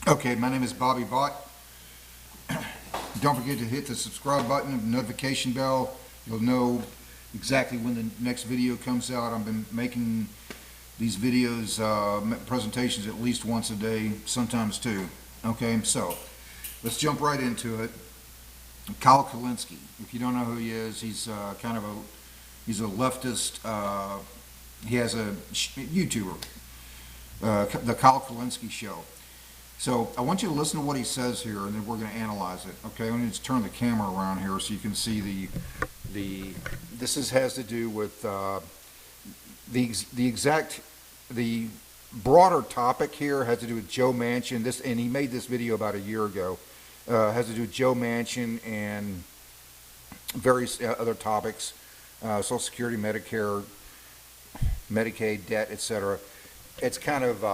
Okay, my name is Bobby Vaught. Don't forget to hit the subscribe button and notification bell. You'll know exactly when the next video comes out. I've been making these videos, presentations at least once a day, sometimes two. Okay, so let's jump right into it. Kyle Kulinski, if you don't know who he is, he's he's a leftist. He has a YouTuber, the Kyle Kulinski Show. So I want you to listen to what he says here, and then we're going to analyze it. Okay, let me just turn the camera around here so you can see has to do with the broader topic here has to do with Joe Manchin. And he made this video about a year ago. Has to do with Joe Manchin and various other topics, Social Security, Medicare, Medicaid, debt, etc. It's kind of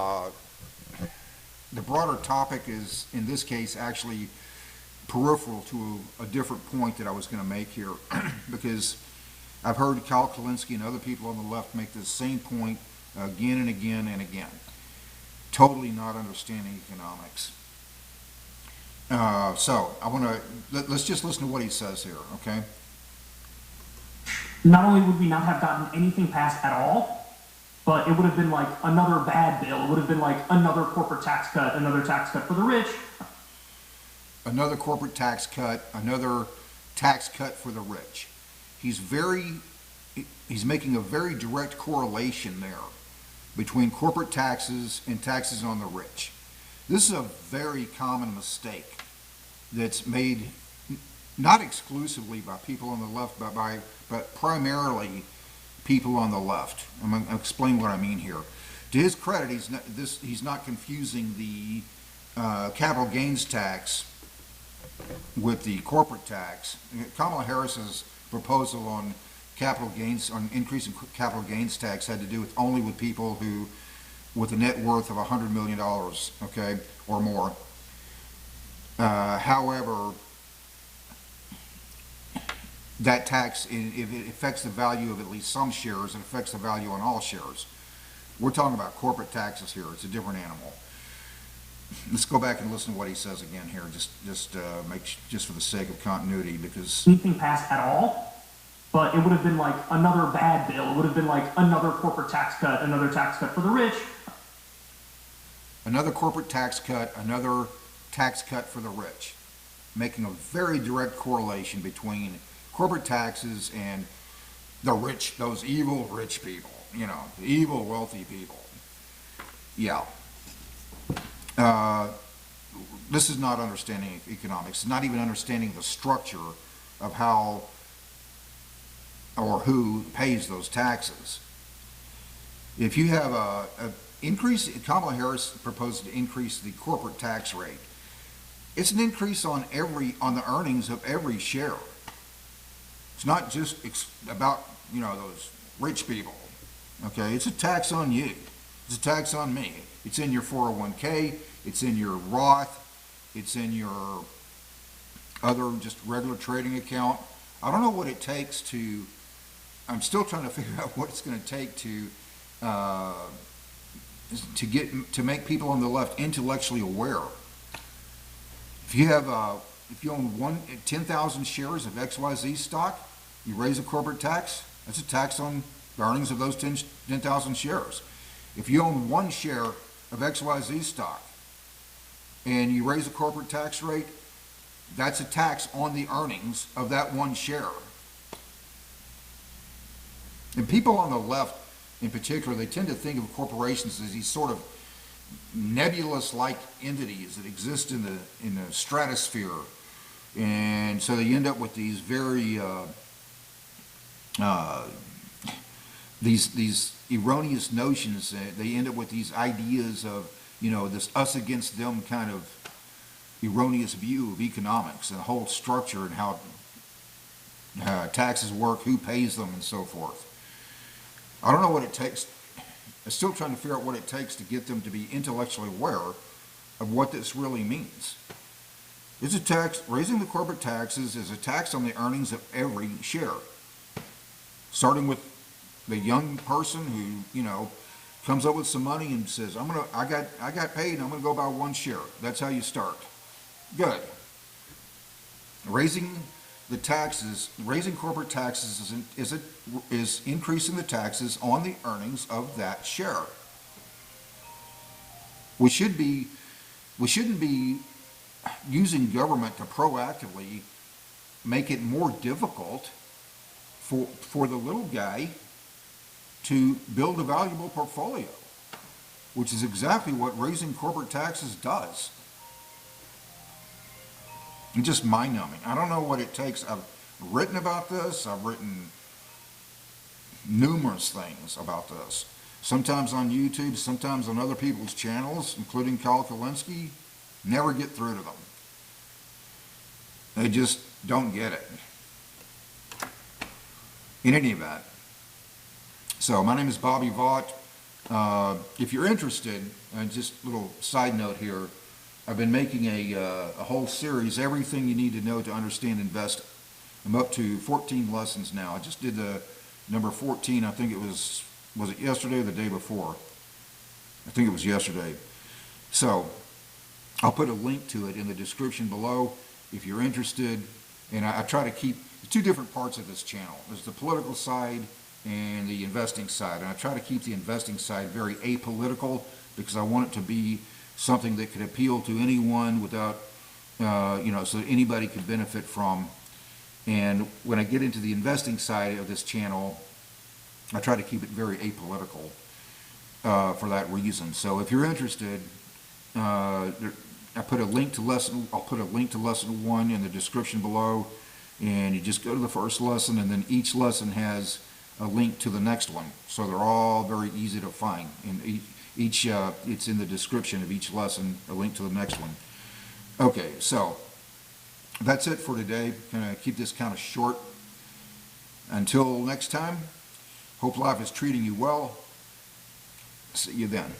the broader topic is, in this case, actually peripheral to a different point that I was going to make here, because I've heard Kyle Kulinski and other people on the left make the same point again and again and again, totally not understanding economics. So I want to let's just listen to what he says here, okay? Not only would we not have gotten anything passed at all, but it would have been like another bad bill. It would have been like another corporate tax cut, another tax cut for the rich. Another corporate tax cut, another tax cut for the rich. He's making a very direct correlation there between corporate taxes and taxes on the rich. This is a very common mistake that's made not exclusively by people on the left, but primarily people on the left. I'm going to explain what I mean here. To his credit, he's not confusing the capital gains tax with the corporate tax. Kamala Harris's proposal on capital gains, on increasing capital gains tax, had to do only with people who, with a net worth of $100 million, okay, or more. However, that tax, if it affects the value of at least some shares, it affects the value on all shares. We're talking about corporate taxes here. It's a different animal. Let's go back and listen to what he says again here, just for the sake of continuity, because anything passed at all, but it would have been like another bad bill. It would have been like another corporate tax cut, another tax cut for the rich. Another corporate tax cut, another tax cut for the rich, making a very direct correlation between corporate taxes and the rich, those evil rich people, you know, the evil wealthy people. Yeah. This is not understanding economics. It's not even understanding the structure of how or who pays those taxes. If you have a increase, Kamala Harris proposed to increase the corporate tax rate. It's an increase on the earnings of every share. It's not just about, you know, those rich people. Okay, it's a tax on you. It's a tax on me. It's in your 401k. It's in your Roth. It's in your other just regular trading account. I don't know what it takes to. I'm still trying to figure out what it's going to take to make people on the left intellectually aware. If you own 10,000 shares of XYZ stock, you raise a corporate tax. That's a tax on the earnings of those 10,000 shares. If you own one share of XYZ stock and you raise a corporate tax rate, that's a tax on the earnings of that one share. And people on the left in particular, they tend to think of corporations as these sort of nebulous-like entities that exist in the stratosphere, and so they end up with these very these erroneous notions. They end up with these ideas of, you know, this us against them kind of erroneous view of economics and the whole structure and how taxes work, who pays them, and so forth. I don't know what it takes. I'm still trying to figure out what it takes to get them to be intellectually aware of what this really means. It's a tax. Raising the corporate taxes is a tax on the earnings of every share, starting with the young person who, you know, comes up with some money and says, I got paid, and I'm gonna go buy one share. That's how you start. Good. Raising the taxes, raising corporate taxes is increasing the taxes on the earnings of that share. We shouldn't be using government to proactively make it more difficult for the little guy to build a valuable portfolio, which is exactly what raising corporate taxes does. It's just mind-numbing. I don't know what it takes. I've written about this. I've written numerous things about this. Sometimes on YouTube, sometimes on other people's channels, including Kulinski. Never get through to them. They just don't get it. In any event, so my name is Bobby Vaught. If you're interested, just a little side note here, I've been making a whole series, everything you need to know to understand investing. I'm up to 14 lessons now. I just did the number 14, I think it was it yesterday or the day before? I think it was yesterday. So I'll put a link to it in the description below if you're interested. And I try to keep two different parts of this channel. There's the political side and the investing side. And I try to keep the investing side very apolitical because I want it to be something that could appeal to anyone without, so that anybody could benefit from. And when I get into the investing side of this channel, I try to keep it very apolitical for that reason. So if you're interested, I'll put a link to lesson 1 in the description below, and you just go to the first lesson, and then each lesson has a link to the next one. So they're all very easy to find. And it's in the description of each lesson, a link to the next one. Okay, so that's it for today. Gonna keep this kind of short. Until next time, hope life is treating you well. See you then.